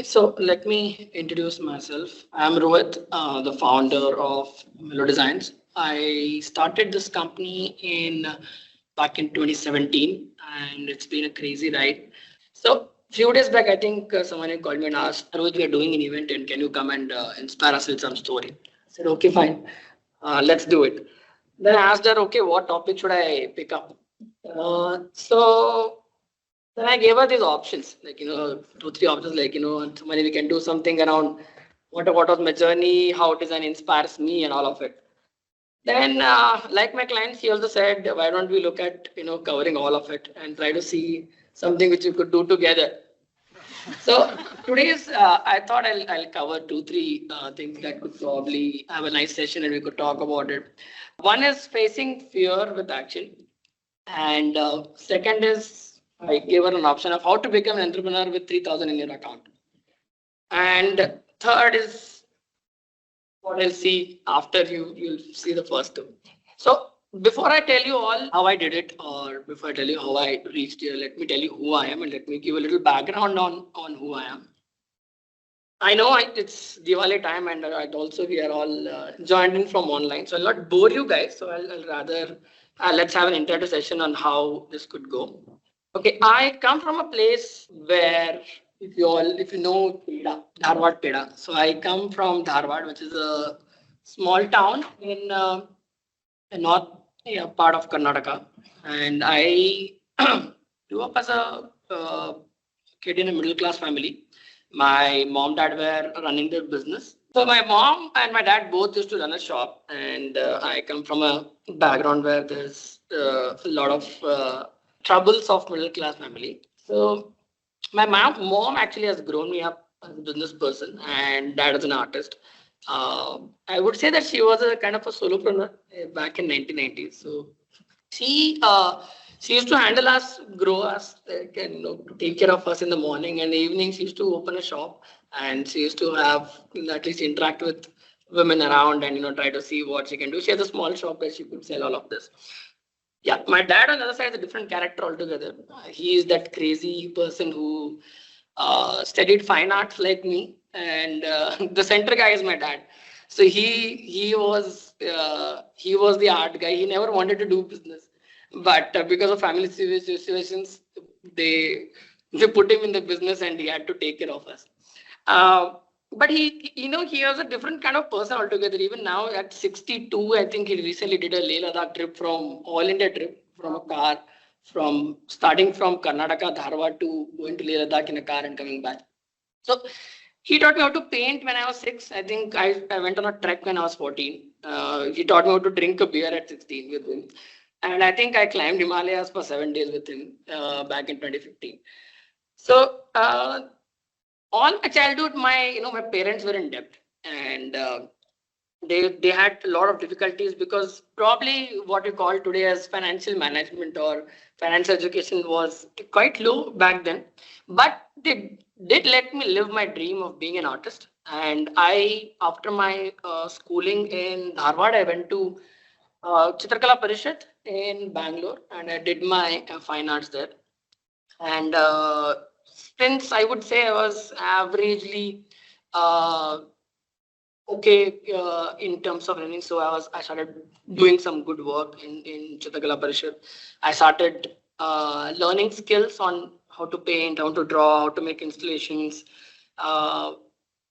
So let me introduce myself. I'm Rohit, the founder of Melo Designs. I started this company in back in 2017, and it's been a crazy ride. So few days back, I think someone had called me and asked, Rohit, we are doing an event, and can you come and inspire us with some story? I said, okay, fine, let's do it. Then I asked her, okay, what topic should I pick up? So then I gave her these options, like, two, three options, like, somebody we can do something around what was my journey, how design inspires me, and all of it. Then, like my client, he also said, why don't we look at, covering all of it and try to see something which we could do together. So today's, I thought I'll cover two, three things that could probably have a nice session and we could talk about it. One is facing fear with action. And second is I gave her an option of how to become an entrepreneur with 3,000 in your account. And third is what I'll see after you'll see the first two. So before I tell you all how I did it, or before I tell you how I reached here, let me tell you who I am and let me give a little background on who I am. I know it's Diwali time and I'd also we are all joined in from online, so I'll not bore you guys. So I'll rather let's have an interactive session on how this could go. Okay, I come from a place where if you know Peda, Dharwad Peda. So I come from Dharwad, which is a small town in the north part of Karnataka, and I grew up as a kid in a middle class family. My mom, dad were running their business. So my mom and my dad both used to run a shop, and I come from a background where there's a lot of troubles of middle class family. So my mom actually has grown me up as a business person, and dad as an artist. I would say that she was a kind of a solopreneur back in 1990s. So she uh, she used to handle us, grow us, like, and take care of us in the morning and the evening. She used to open a shop, and she used to have at least interact with women around and try to see what she can do. She has a small shop where she could sell all of this. Yeah, my dad on the other side is a different character altogether. He is that crazy person who studied fine arts like me, and the center guy is my dad. So he was the art guy. He never wanted to do business, but because of family situations, they they put him in the business, and he had to take care of us. Uh, but he was a different kind of person altogether. Even now at 62, I think he recently did a Leh Ladakh trip from all India trip from a car, from starting from Karnataka, Dharwad to going to Leh Ladakh in a car and coming back. So he taught me how to paint when I was 6. I think I went on a trek when I was 14. He taught me how to drink a beer at 16 with him. And I think I climbed Himalayas for 7 days with him back in 2015. So all my childhood, my parents were in debt, and they had a lot of difficulties because probably what you call today as financial management or financial education was quite low back then. But they did let me live my dream of being an artist. And I, after my schooling in Dharwad, I went to Chitakala Parishad in Bangalore, and I did my fine arts there. And since I would say I was averagely uh, okay in terms of running, so I started doing some good work in Chitakala Parishad. I started learning skills on how to paint, how to draw, how to make installations, uh,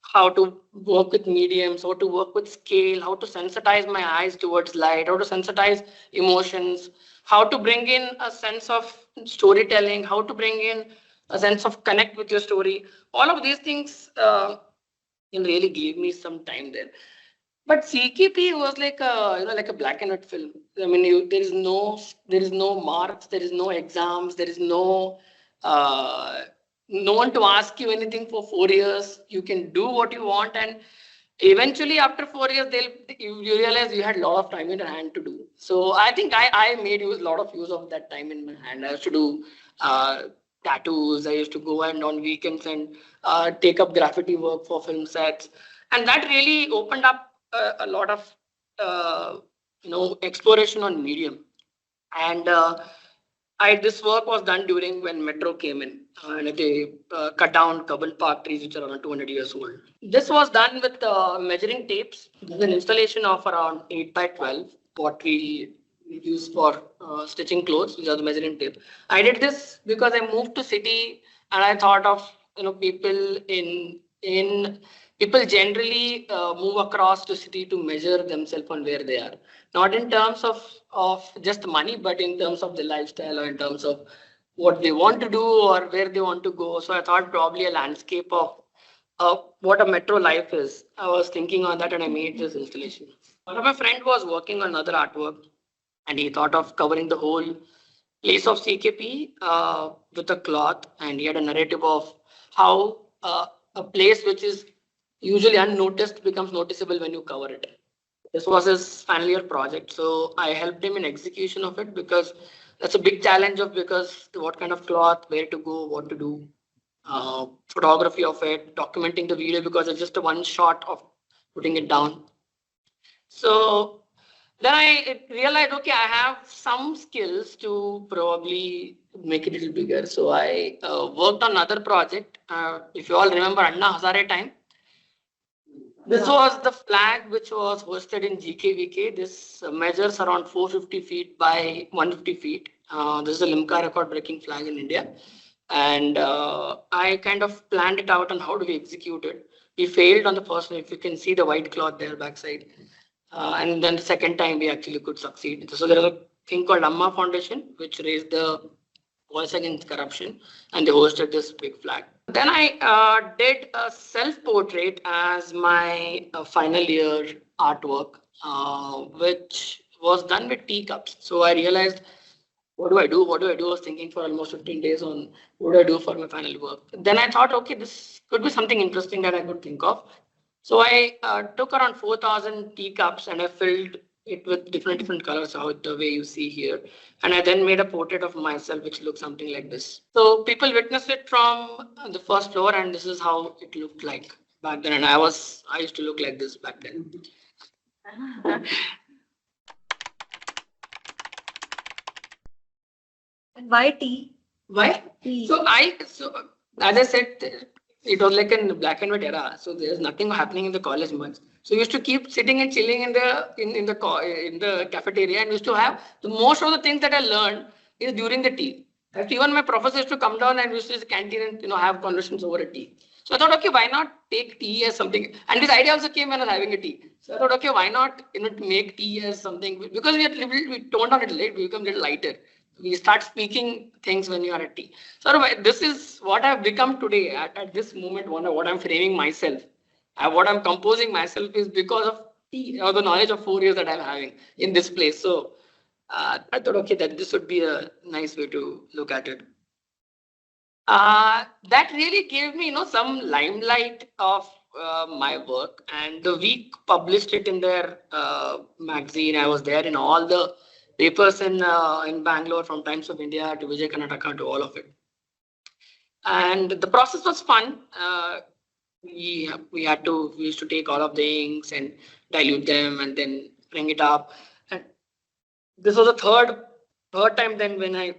how to work with mediums, how to work with scale, how to sensitize my eyes towards light, how to sensitize emotions, how to bring in a sense of storytelling, how to bring in a sense of connect with your story. All of these things really gave me some time there. But CKP was like a like a black and white film. I mean, there is no marks, there is no exams, there is uh, no one to ask you anything for 4 years. You can do what you want, and eventually after 4 years, you realize you had a lot of time in your hand to do. So I think I made use a lot of use of that time in my hand. I used to do uh, tattoos. I used to go and on weekends and take up graffiti work for film sets, and that really opened up a lot of exploration on medium. And This work was done during when metro came in, and they cut down carbon park trees which are around 200 years old. This was done with measuring tapes. There's an installation of around 8 by 12, what we use for stitching clothes, which are the measuring tape. I did this because I moved to city and I thought of people in people generally move across to city to measure themselves on where they are, not in terms of just money, but in terms of the lifestyle or in terms of what they want to do or where they want to go. So I thought probably a landscape of what a metro life is. I was thinking on that and I made this installation. One of my friend was working on another artwork and he thought of covering the whole place of CKP with a cloth, and he had a narrative of how a place which is usually unnoticed becomes noticeable when you cover it. This was his final year project, so I helped him in execution of it because that's a big challenge of because what kind of cloth, where to go, what to do, photography of it, documenting the video because it's just a one shot of putting it down. So then I realized, okay, I have some skills to probably make it a little bigger. So I worked on another project. If you all remember Anna Hazare time, this was the flag which was hosted in GKVK. This measures around 450 feet by 150 feet. This is a Limca record breaking flag in India. And I kind of planned it out on how do we execute it. We failed on the first one. If you can see the white cloth there backside. And then the second time we actually could succeed. So there was a thing called Amma Foundation, which raised the voice against corruption, and they hosted this big flag. Then I did a self-portrait as my final year artwork, which was done with teacups. So I realized, what do I do? What do I do? I was thinking for almost 15 days on what do I do for my final work. Then I thought, okay, this could be something interesting that I could think of. So I took around 4,000 teacups and I filled it with different colors, how the way you see here. And I then made a portrait of myself, which looks something like this. So people witnessed it from the first floor, and this is how it looked like back then. And I used to look like this back then. And why tea? Why? Tea. So as I said, it was like in black and white era. So there's nothing happening in the college much. So we used to keep sitting and chilling in the cafeteria, and used to have the most of the things that I learned is during the tea. Actually, even my professor used to come down and used to the canteen and have conversations over a tea. So I thought, okay, why not take tea as something? And this idea also came when I was having a tea. So I thought, okay, why not make tea as something, because we toned down it late, we become a little lighter. We start speaking things when you are at tea. So this is what I've become today at this moment. What I'm framing myself, what I'm composing myself is because of tea or the knowledge of 4 years that I'm having in this place. So I thought, okay, that this would be a nice way to look at it. That really gave me, some limelight of my work, and the week published it in their magazine. I was there in all the papers in Bangalore, from Times of India to Vijay Karnataka to all of it. And the process was fun. We used to take all of the inks and dilute them and then bring it up. And this was the third time then when I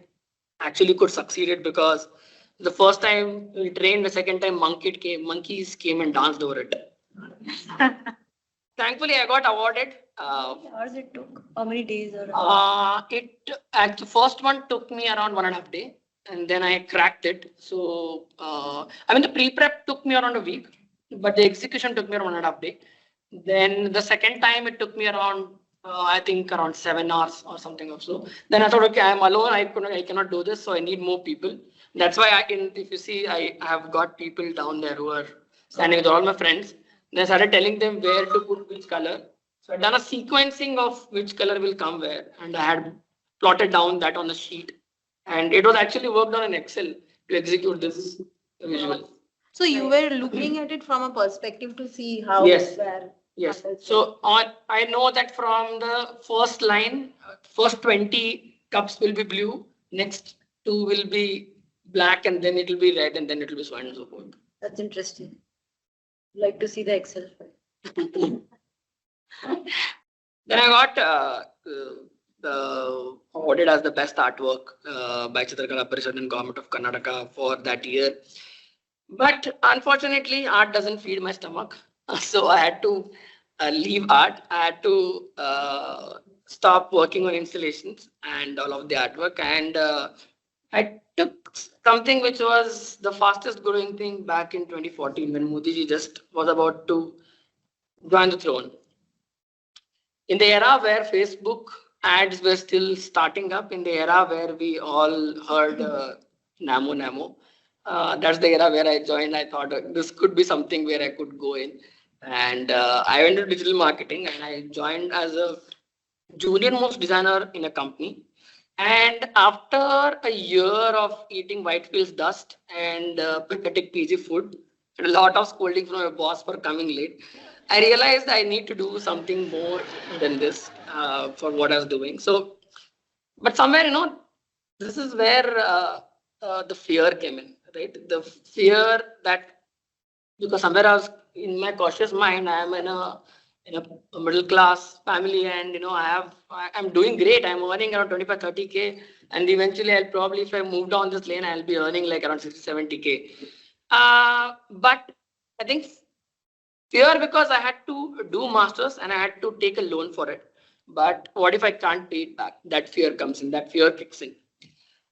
actually could succeed it, because the first time we trained, the second time monkeys came and danced over it. Thankfully, I got awarded. How many hours it took? How many days? The first one took me around 1.5 days, and then I cracked it. So, the pre-prep took me around a week, but the execution took me around 1.5 days. Then the second time it took me around, I think around 7 hours or something or so. Then I thought, okay, I'm alone. I cannot do this, so I need more people. That's why if you see, I have got people down there who are standing with all my friends. Then I started telling them where to put which color. So I've done a sequencing of which color will come where, and I had plotted down that on the sheet. And it was actually worked on in Excel to execute this visual. So you were looking at it from a perspective to see how Yes. where. Yes. So I know that from the first line, first 20 cups will be blue, next 2 will be black, and then it will be red, and then it will be so on and so forth. That's interesting. Like to see the Excel file. Then I got the awarded as the best artwork by Chitakala Parishad and Government of Karnataka for that year. But unfortunately, art doesn't feed my stomach. So I had to leave art. I had to stop working on installations and all of the artwork. And I took something which was the fastest growing thing back in 2014 when Modi ji just was about to join the throne. In the era where Facebook ads were still starting up, in the era where we all heard Namo Namo, that's the era where I joined. I thought this could be something where I could go in. And I went to digital marketing and I joined as a junior most designer in a company. And after a year of eating Whitefields dust and pathetic PG food, and a lot of scolding from my boss for coming late, I realized I need to do something more than this for what I was doing. So, but somewhere, this is where the fear came in, right? The fear that because somewhere I was in my cautious mind, I am in a middle class family, and I'm doing great. I'm earning around 25-30K, and eventually I'll probably, if I move down this lane, I'll be earning like around 60-70K. But I think fear because I had to do masters and I had to take a loan for it. But what if I can't pay it back? That fear comes in. That fear kicks in.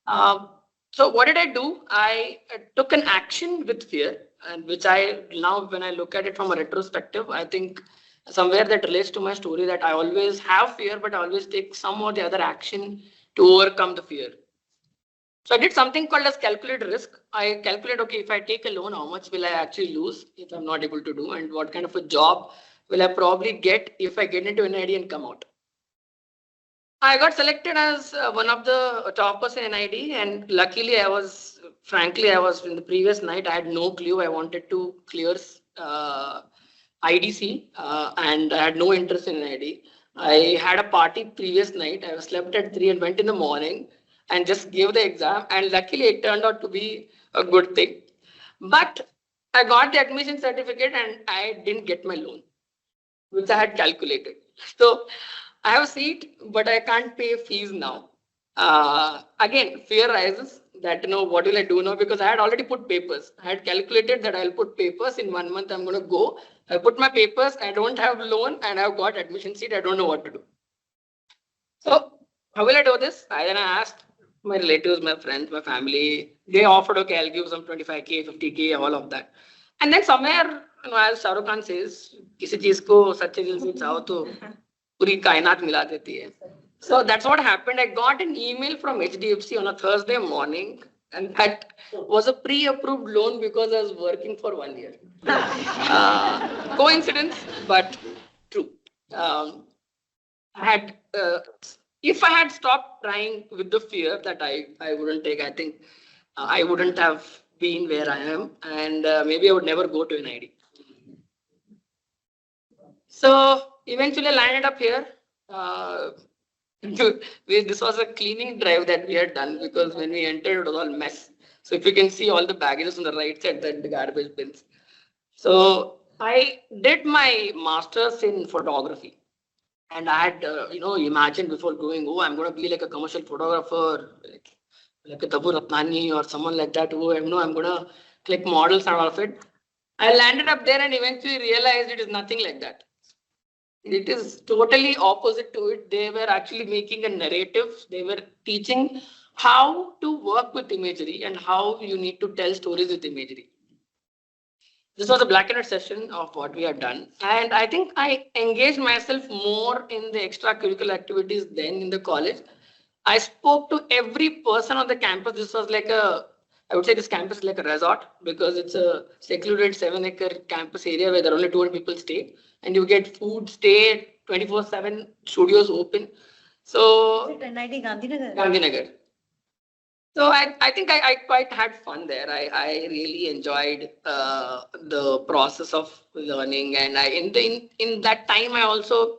So what did I do? I took an action with fear, and which I now, when I look at it from a retrospective, I think somewhere that relates to my story that I always have fear, but I always take some or the other action to overcome the fear. So I did something called as calculate risk. I calculate, okay, if I take a loan, how much will I actually lose if I'm not able to do, and what kind of a job will I probably get if I get into NID and come out. I got selected as one of the toppers in NID, and luckily I was in the previous night, I had no clue. I wanted to clear IDC and I had no interest in NID. I had a party previous night. I slept at 3 and went in the morning and just gave the exam, and luckily it turned out to be a good thing. But I got the admission certificate and I didn't get my loan, which I had calculated. So I have a seat, but I can't pay fees now. Again, fear rises that, what will I do now? Because I had already put papers. I had calculated that I'll put papers in 1 month. I'm going to go. I put my papers. I don't have loan and I've got admission seat. I don't know what to do. So how will I do this? Then I asked my relatives, my friends, my family. They offered, okay, I'll give some 25K, 50K, all of that. And then somewhere, as Shah Rukh Khan says, किसी चीज को सच्चे दिल से चाहो तो पूरी कायनात मिला देती है. So that's what happened. I got an email from HDFC on a Thursday morning, and that was a pre-approved loan because I was working for 1 year. Coincidence, but true. If I had stopped trying with the fear that I wouldn't take, I think I wouldn't have been where I am, and maybe I would never go to an ID. So eventually I landed up here. This was a cleaning drive that we had done because when we entered, it was all mess. So if you can see all the baggages on the right side, that the garbage bins. So I did my master's in photography, and I had, imagined before going, I'm going to be like a commercial photographer, like a Tabu Ratnani or someone like that. I'm going to click models and all of it. I landed up there and eventually realized it is nothing like that. It is totally opposite to it. They were actually making a narrative. They were teaching how to work with imagery and how you need to tell stories with imagery. This was a black and white session of what we had done. And I think I engaged myself more in the extracurricular activities than in the college. I spoke to every person on the campus. This was like I would say this campus is like a resort because it's a secluded 7-acre campus area where there are only 200 people stay. And you get food, stay 24/7, studios open. So, is it NIT Gandhinagar? Gandhinagar. So I think I quite had fun there. I really enjoyed the process of learning, and in that time I also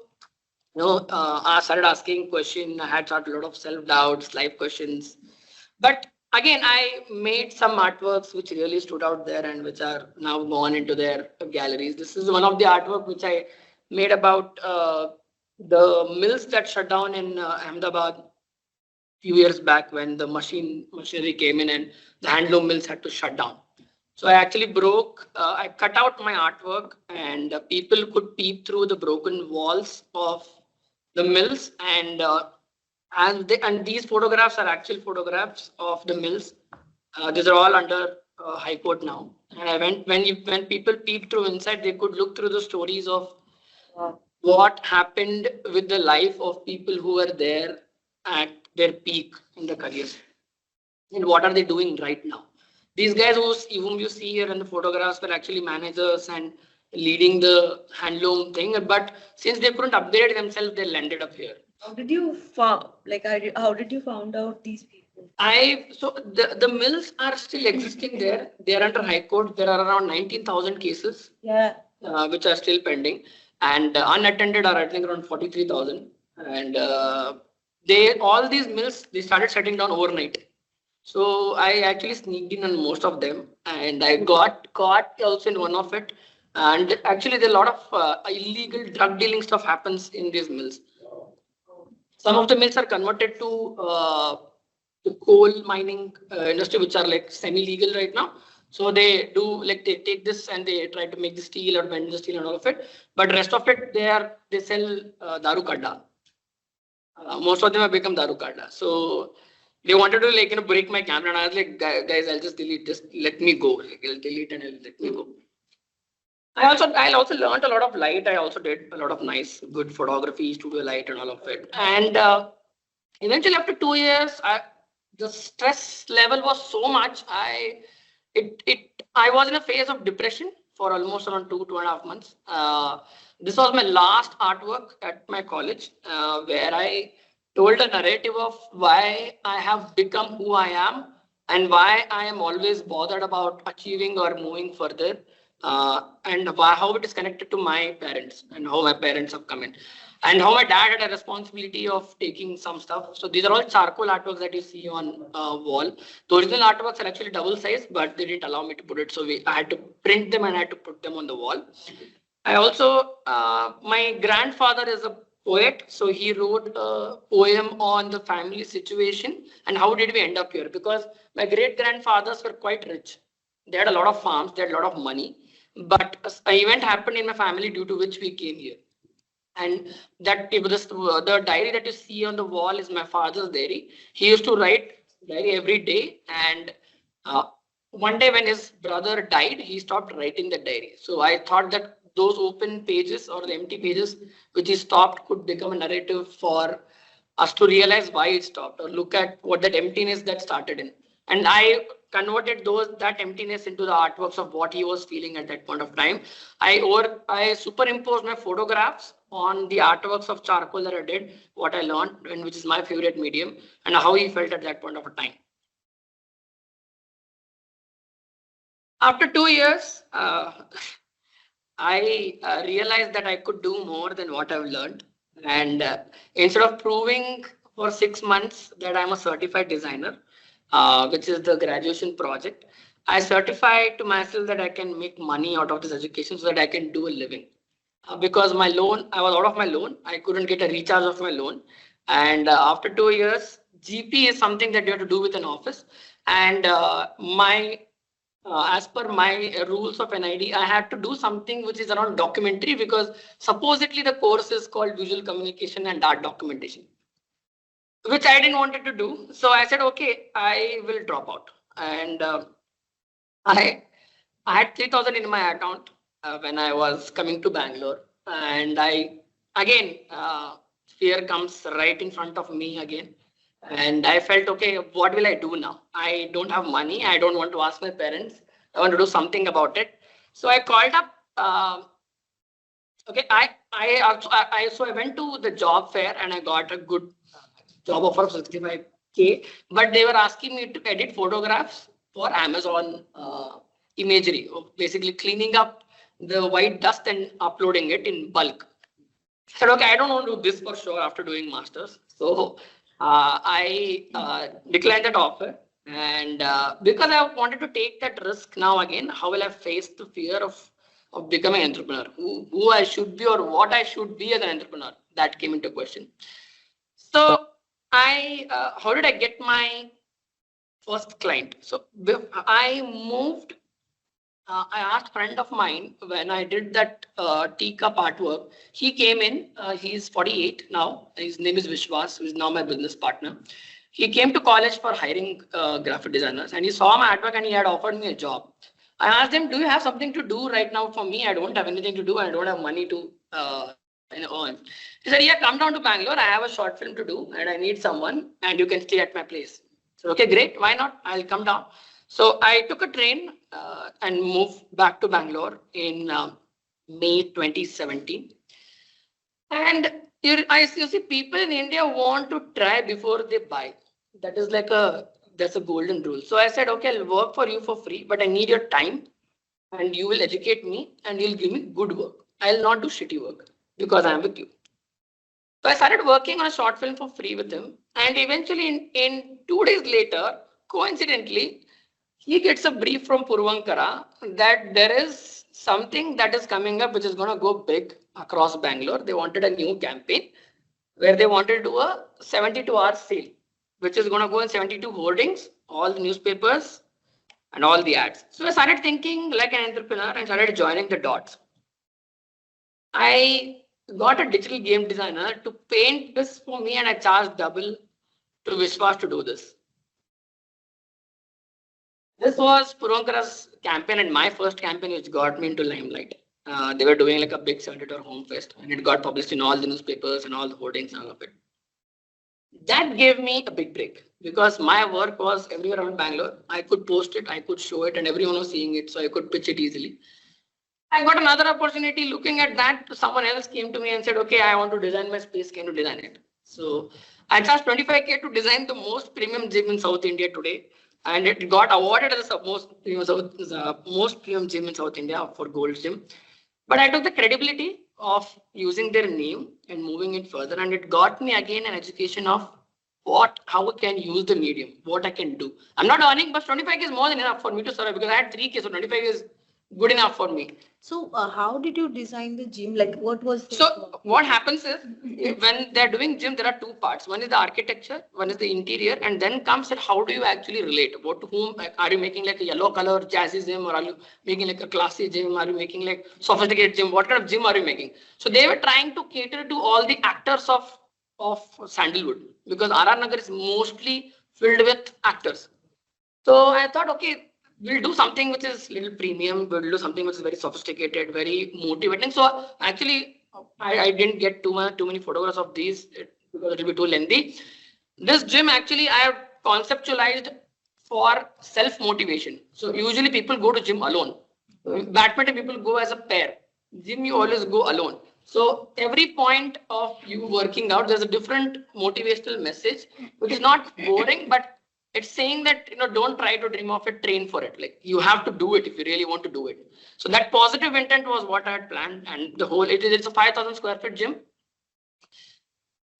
I started asking questions. I had started a lot of self-doubts, life questions. But again, I made some artworks which really stood out there and which are now gone into their galleries. This is one of the artwork which I made about the mills that shut down in Ahmedabad. few years back when the machinery came in and the handloom mills had to shut down. So I actually I cut out my artwork, and people could peep through the broken walls of the mills, and these photographs are actual photographs of the mills. These are all under High Court now. And I went when people peeped through inside, they could look through the stories of what happened with the life of people who were there at their peak in the career, and what are they doing right now. These guys whom you see here in the photographs were actually managers and leading the handloom thing, but since they couldn't upgrade themselves, they landed up here. How did you how did you found out these people? So the mills are still existing there. They are under High Court. There are around 19,000 cases, Yeah. which are still pending, and unattended are I think around 43,000. And all these mills they started shutting down overnight. So I actually sneaked in on most of them, and I got caught also in one of it. And actually, there are a lot of illegal drug dealing stuff happens in these mills. Some of the mills are converted to the coal mining industry, which are like semi-legal right now. So they take this and they try to make the steel or bend the steel and all of it. But rest of it, they sell daru kadda. Most of them have become daru kadda. So they wanted to break my camera, and I was like, guys, I'll just delete this. Let me go. I'll delete and I'll let me go. I also learned a lot of light. I also did a lot of nice, good photography, studio light, and all of it. And eventually, after 2 years, the stress level was so much. I was in a phase of depression for almost around 2.5 months. This was my last artwork at my college, where I told a narrative of why I have become who I am and why I am always bothered about achieving or moving further, and how it is connected to my parents and how my parents have come in, and how my dad had a responsibility of taking some stuff. So these are all charcoal artworks that you see on wall. The original artworks are actually double size, but they didn't allow me to put it. So I had to print them and I had to put them on the wall. I also, my grandfather is a poet, so he wrote a poem on the family situation and how did we end up here, because my great grandfathers were quite rich. They had a lot of farms, they had a lot of money, but an event happened in my family due to which we came here. And the diary that you see on the wall is my father's diary. He used to write diary every day, and one day when his brother died, he stopped writing the diary. So I thought that those open pages or the empty pages which he stopped could become a narrative for us to realize why it stopped, or look at what that emptiness that started in. And I converted that emptiness into the artworks of what he was feeling at that point of time. I superimposed my photographs on the artworks of charcoal that I did, what I learned, and which is my favorite medium, and how he felt at that point of time. After 2 years, I realized that I could do more than what I've learned. And instead of proving for 6 months that I'm a certified designer, which is the graduation project, I certified to myself that I can make money out of this education so that I can do a living. Because I was out of my loan. I couldn't get a recharge of my loan. And after 2 years, GP is something that you have to do with an office. And as per my rules of NID, I had to do something which is around documentary, because supposedly the course is called visual communication and art documentation, which I didn't want to do. So I said, okay, I will drop out. And I had 3,000 in my account when I was coming to Bangalore. And fear comes right in front of me again. And I felt, okay, what will I do now? I don't have money. I don't want to ask my parents. I want to do something about it. So I called up. I went to the job fair and I got a good job offer of 65K. But they were asking me to edit photographs for Amazon imagery, basically cleaning up the white dust and uploading it in bulk. I said, okay, I don't want to do this for sure after doing masters. So I declined that offer, and because I wanted to take that risk now again, how will I face the fear of becoming an entrepreneur? Who I should be or what I should be as an entrepreneur? That came into question. So I how did I get my first client? So I moved. I asked a friend of mine when I did that teacup artwork. He came in. He's 48 now. His name is Vishwas, who is now my business partner. He came to college for hiring graphic designers, and he saw my artwork and he had offered me a job. I asked him, "Do you have something to do right now for me? I don't have anything to do. I don't have money to earn." He said, "Yeah, come down to Bangalore. I have a short film to do, and I need someone, and you can stay at my place." So, okay, great. Why not? I'll come down. So I took a train and moved back to Bangalore in May 2017. And you see, people in India want to try before they buy. That is like that's a golden rule. So I said, okay, I'll work for you for free, but I need your time, and you will educate me, and you'll give me good work. I'll not do shitty work because I'm with you. So I started working on a short film for free with him, and eventually, in 2 days later, coincidentally, he gets a brief from Purvankara that there is something that is coming up which is going to go big across Bangalore. They wanted a new campaign where they wanted to do a 72-hour sale, which is going to go in 72 hoardings, all the newspapers, and all the ads. So I started thinking like an entrepreneur and started joining the dots. I got a digital game designer to paint this for me, and I charged double to Vishwas to do this. This was Purvankara's campaign and my first campaign, which got me into limelight. They were doing like a big 72-hour home fest, and it got published in all the newspapers and all the hoardings and all of it. That gave me a big break because my work was everywhere around Bangalore. I could post it, I could show it, and everyone was seeing it, so I could pitch it easily. I got another opportunity. Looking at that, someone else came to me and said, "Okay, I want to design my space. Can you design it?" So I charged 25K to design the most premium gym in South India today, and it got awarded as the most premium gym in South India for Gold Gym. But I took the credibility of using their name and moving it further, and it got me again an education of how I can use the medium, what I can do. I'm not earning, but 25K is more than enough for me to survive because I had 3K, so 25 is good enough for me. So, how did you design the gym? Like, what was? So what happens is when they're doing gym, there are two parts. One is the architecture, one is the interior, and then comes that how do you actually relate? What to whom are you making like a yellow color jazzy gym, or are you making like a classy gym? Are you making like sophisticated gym? What kind of gym are you making? So they were trying to cater to all the actors of Sandalwood because RR Nagar is mostly filled with actors. So I thought, okay, we'll do something which is little premium. We'll do something which is very sophisticated, very motivating. So actually, I didn't get too many photographs of these because it will be too lengthy. This gym actually I have conceptualized for self-motivation. So usually people go to gym alone. Badminton people go as a pair. Gym you always go alone. So every point of you working out, there's a different motivational message, which is not boring, but it's saying that don't try to dream of it, train for it. Like you have to do it if you really want to do it. So that positive intent was what I had planned, and the whole it's a 5,000 square feet gym.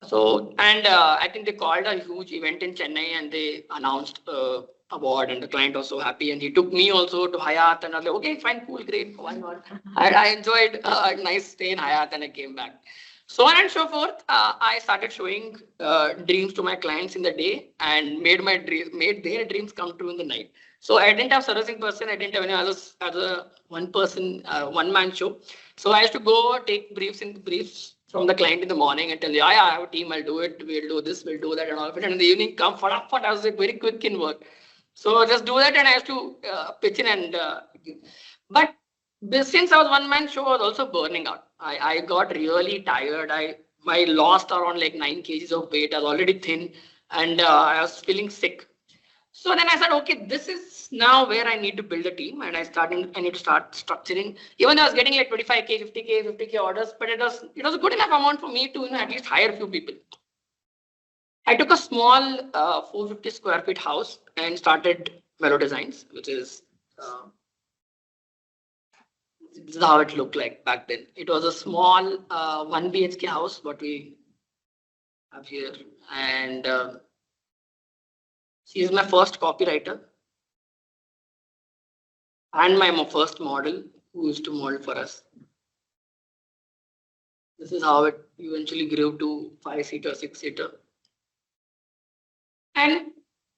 So and I think they called a huge event in Chennai and they announced award, and the client was so happy, and he took me also to Hyatt, and I was like, okay, fine, cool, great, why not? I enjoyed a nice stay in Hyatt, and I came back. So on and so forth. I started showing dreams to my clients in the day and made their dreams come true in the night. So I didn't have servicing person. I didn't have any others as a one man show. So I used to go take briefs from the client in the morning and tell you, I have a team, I'll do it, we'll do this, we'll do that, and all of it. And in the evening, come fatafat. I was like very quick in work. So just do that, and I used to pitch in and. But since I was one man show, I was also burning out. I got really tired. I lost around like 9 kgs of weight. I was already thin, and I was feeling sick. So then I said, okay, this is now where I need to build a team, and I need to start structuring. Even though I was getting like 25K, 50K orders, but it was a good enough amount for me to at least hire a few people. I took a small 450 square feet house and started Mellow Designs, which is this is how it looked like back then. It was a small 1 BHK house, what we have here. And she is my first copywriter and my first model who used to model for us. This is how it eventually grew to 5-seater, 6-seater. And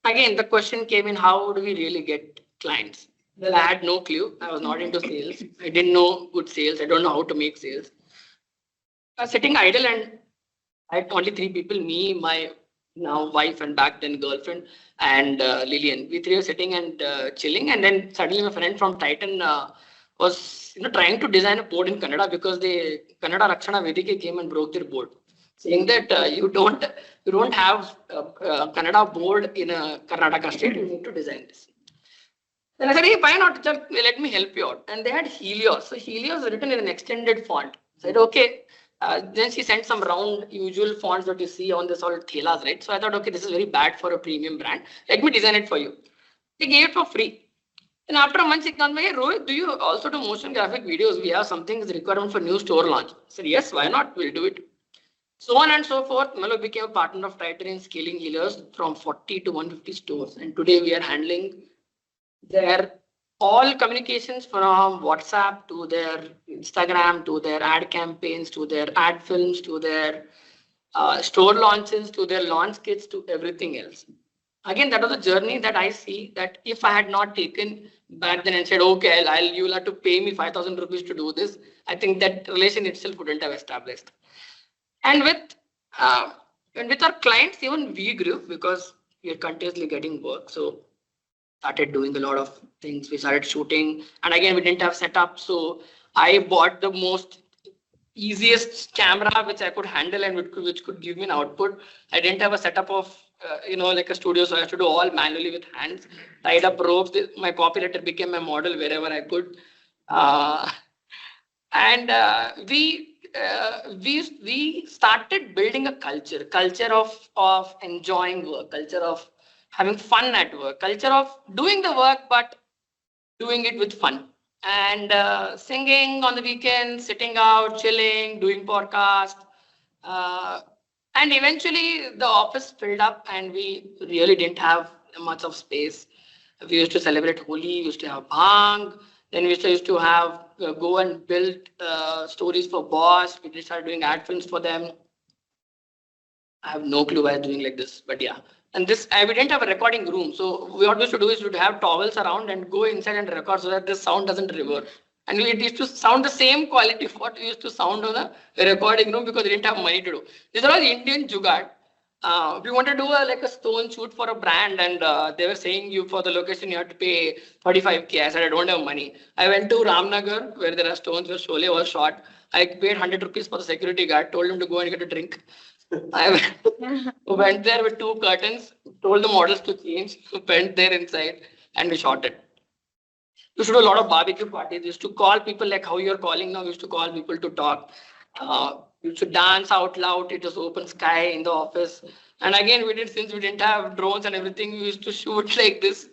again, the question came in, how do we really get clients? Well, I had no clue. I was not into sales. I didn't know good sales. I don't know how to make sales. I was sitting idle and I had only three people, me, my now wife and back then girlfriend and Lillian. We three were sitting and chilling, and then suddenly my friend from Titan was trying to design a board in Kannada because the Kannada Rakshana Vedike came and broke their board, saying that you don't have Kannada board in a Karnataka state. You need to design this. Then I said, hey, why not? Just let me help you out. And they had Helios. So Helios is written in an extended font. I said, okay. Then she sent some round usual fonts that you see on this all thelas, right? So I thought, okay, this is very bad for a premium brand. Let me design it for you. They gave it for free. And after a month, she came, hey, Rohit, do you also do motion graphic videos? We have something is requirement for new store launch. I said, yes, why not? We'll do it. So on and so forth. Malo became a partner of Titan in scaling Helios from 40 to 150 stores. And today we are handling their all communications from WhatsApp to their Instagram to their ad campaigns to their ad films to their store launches to their launch kits to everything else. Again, that was a journey that I see that if I had not taken back then and said, okay, you'll have to pay me 5,000 rupees to do this, I think that relation itself wouldn't have established. And with our clients, even we grew because we are continuously getting work. So started doing a lot of things. We started shooting, and again, we didn't have setup. So I bought the most easiest camera which I could handle and which could give me an output. I didn't have a setup of like a studio, so I had to do all manually with hands, tied up ropes. My copywriter became my model wherever I could, and we started building a culture of enjoying work, culture of having fun at work, culture of doing the work but doing it with fun, and singing on the weekends, sitting out, chilling, doing podcast, and eventually the office filled up and we really didn't have much of space. We used to celebrate Holi, we used to have bhang, then we used to have go and build stories for Boss. We started doing ad films for them. I have no clue why I'm doing like this, but yeah. And this, we didn't have a recording room. So what we used to do is to have towels around and go inside and record so that the sound doesn't revert. And it used to sound the same quality of what we used to sound on a recording room because we didn't have money to do. These are all Indian jugaad. We wanted to do a stone shoot for a brand, and they were saying you for the location you have to pay 35K. I said I don't have money. I went to Ramnagar where there are stones where Sholay was shot. I paid 100 rupees for the security guard, told him to go and get a drink. I went there with two curtains, told the models to change, went there inside, and we shot it. We used to do a lot of barbecue parties. We used to call people like how you're calling now. We used to call people to talk. We used to dance out loud. It was open sky in the office. And again, since we didn't have drones and everything, we used to shoot like this.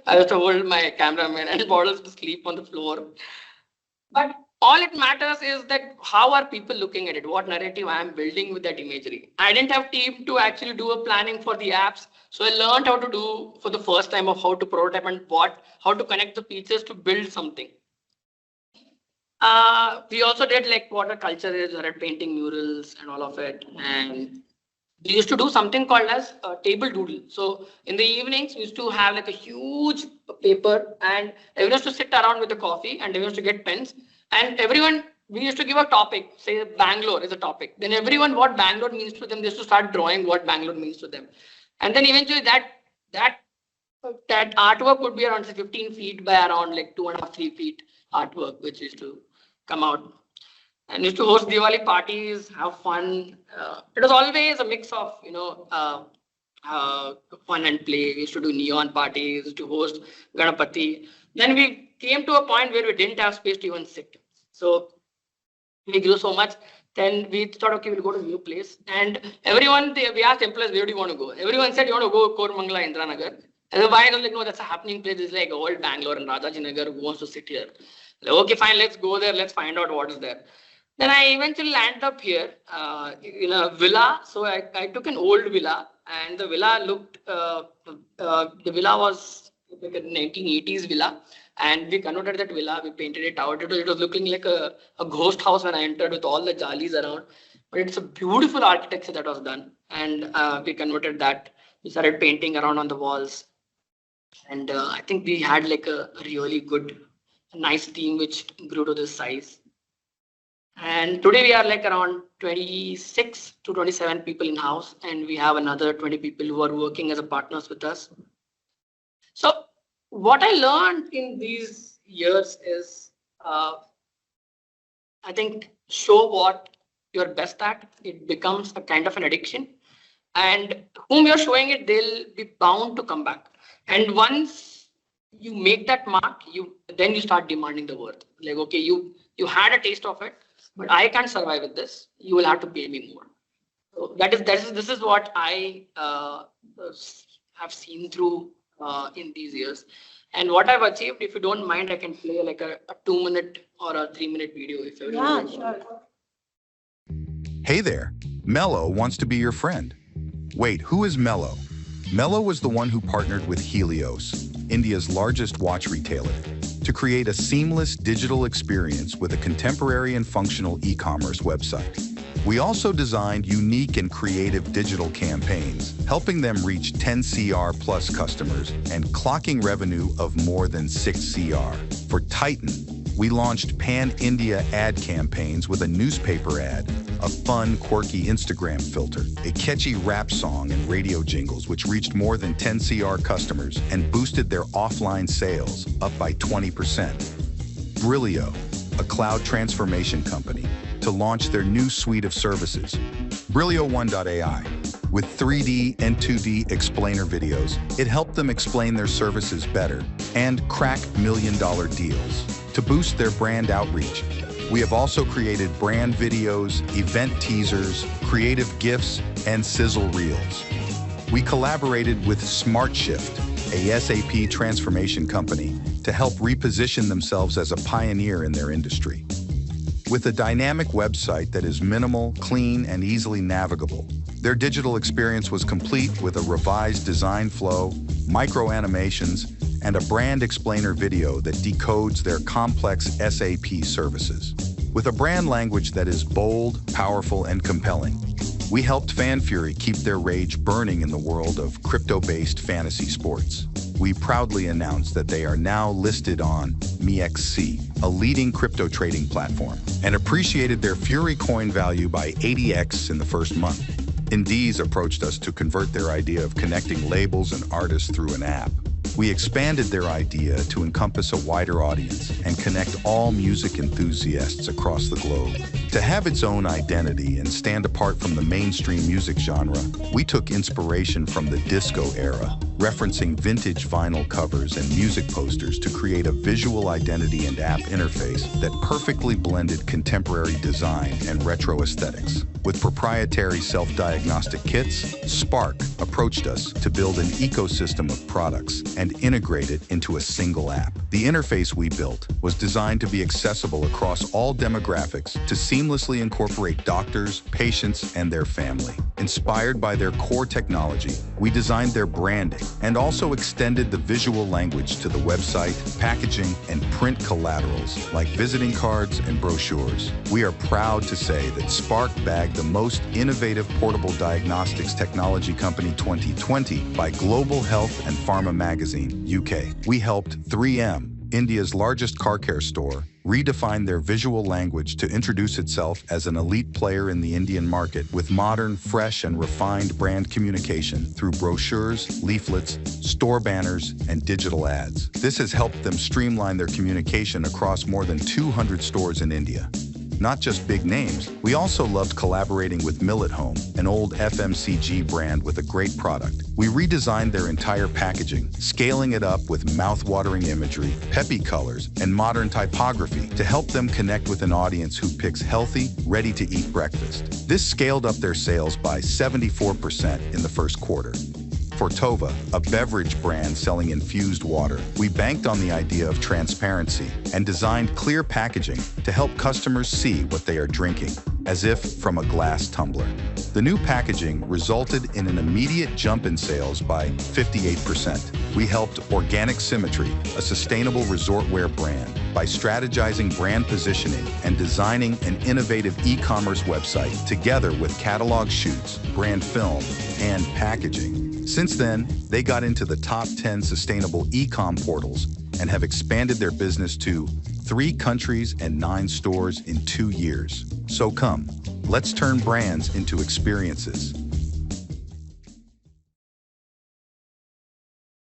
I used to hold my cameraman and models to sleep on the floor. But all it matters is that how are people looking at it? What narrative I am building with that imagery? I didn't have team to actually do a planning for the apps. So I learned how to do for the first time of how to prototype and how to connect the pieces to build something. We also did like what a culture is, we started painting murals and all of it. And we used to do something called as a table doodle. So in the evenings, we used to have like a huge paper and everyone used to sit around with a coffee and everyone used to get pens. And we used to give a topic, say Bangalore is a topic. Then everyone, what Bangalore means to them, they used to start drawing what Bangalore means to them. And then eventually that artwork would be around say 15 feet by around like 2.5, 3 feet artwork, which used to come out. And used to host Diwali parties, have fun. It was always a mix of, fun and play. We used to do neon parties, used to host Ganapati. Then we came to a point where we didn't have space to even sit. So we grew so much. Then we thought, okay, we'll go to a new place. And we asked employees, where do you want to go? Everyone said, you want to go Koramangala, Indranagar. And the why I was like, no, that's a happening place. It's like old Bangalore and Rajaji Nagar. Who wants to sit here? Like, okay, fine, let's go there. Let's find out what is there. Then I eventually landed up here in a villa. So I took an old villa, and the villa was like a 1980s villa, and we converted that villa. We painted it out. It was looking like a ghost house when I entered with all the jalis around. But it's a beautiful architecture that was done, and we converted that We started painting around on the walls. And I think we had like a really good, nice team which grew to this size. And today we are like around 26 to 27 people in house, and we have another 20 people who are working as a partners with us. So what I learned in these years is, I think, show what you're best at. It becomes a kind of an addiction, and whom you're showing it, they'll be bound to come back. And once you make that mark, you start demanding the worth. Like, okay, you had a taste of it, but I can't survive with this. You will have to pay me more. So this is what I have seen through in these years, and what I've achieved. If you don't mind, I can play like a 2 minute or a 3 minute video if you Yeah, want. sure. Hey there, Mello wants to be your friend. Wait, who is Mello? Mello was the one who partnered with Helios, India's largest watch retailer, to create a seamless digital experience with a contemporary and functional e-commerce website. We also designed unique and creative digital campaigns, helping them reach 10 CR plus customers and clocking revenue of more than 6 CR. For Titan, we launched pan-India ad campaigns with a newspaper ad, a fun, quirky Instagram filter, a catchy rap song and radio jingles which reached more than 10 CR customers and boosted their offline sales up by 20%. Brilio, a cloud transformation company, to launch their new suite of services, Brilio 1.ai. With 3D and 2D explainer videos, it helped them explain their services better and crack million-dollar deals. To boost their brand outreach, we have also created brand videos, event teasers, creative GIFs, and sizzle reels. We collaborated with SmartShift, a SAP transformation company, to help reposition themselves as a pioneer in their industry. With a dynamic website that is minimal, clean, and easily navigable, their digital experience was complete with a revised design flow, micro animations, and a brand explainer video that decodes their complex SAP services. With a brand language that is bold, powerful, and compelling, we helped Fan Fury keep their rage burning in the world of crypto-based fantasy sports. We proudly announced that they are now listed on MEXC, a leading crypto trading platform, and appreciated their Fury coin value by 80x in the first month. Indies approached us to convert their idea of connecting labels and artists through an app. We expanded their idea to encompass a wider audience and connect all music enthusiasts across the globe. To have its own identity and stand apart from the mainstream music genre, we took inspiration from the disco era, referencing vintage vinyl covers and music posters to create a visual identity and app interface that perfectly blended contemporary design and retro aesthetics. With proprietary self-diagnostic kits, Spark approached us to build an ecosystem of products and integrate it into a single app. The interface we built was designed to be accessible across all demographics to seamlessly incorporate doctors, patients, and their family. Inspired by their core technology, we designed their branding and also extended the visual language to the website, packaging, and print collaterals like visiting cards and brochures. We are proud to say that Spark bagged the most innovative portable diagnostics technology company 2020 by Global Health and Pharma Magazine, UK. We helped 3M, India's largest car care store, redefine their visual language to introduce itself as an elite player in the Indian market with modern, fresh, and refined brand communication through brochures, leaflets, store banners, and digital ads. This has helped them streamline their communication across more than 200 stores in India. Not just big names, we also loved collaborating with Millet Home, an old FMCG brand with a great product. We redesigned their entire packaging, scaling it up with mouth-watering imagery, peppy colors, and modern typography to help them connect with an audience who picks healthy, ready-to-eat breakfast. This scaled up their sales by 74% in the first quarter. For Tova, a beverage brand selling infused water, we banked on the idea of transparency and designed clear packaging to help customers see what they are drinking, as if from a glass tumbler. The new packaging resulted in an immediate jump in sales by 58%. We helped Organic Symmetry, a sustainable resort wear brand, by strategizing brand positioning and designing an innovative e-commerce website together with catalog shoots, brand film, and packaging. Since then, they got into the top 10 sustainable e-com portals and have expanded their business to 3 countries and 9 stores in 2 years. So come, let's turn brands into experiences.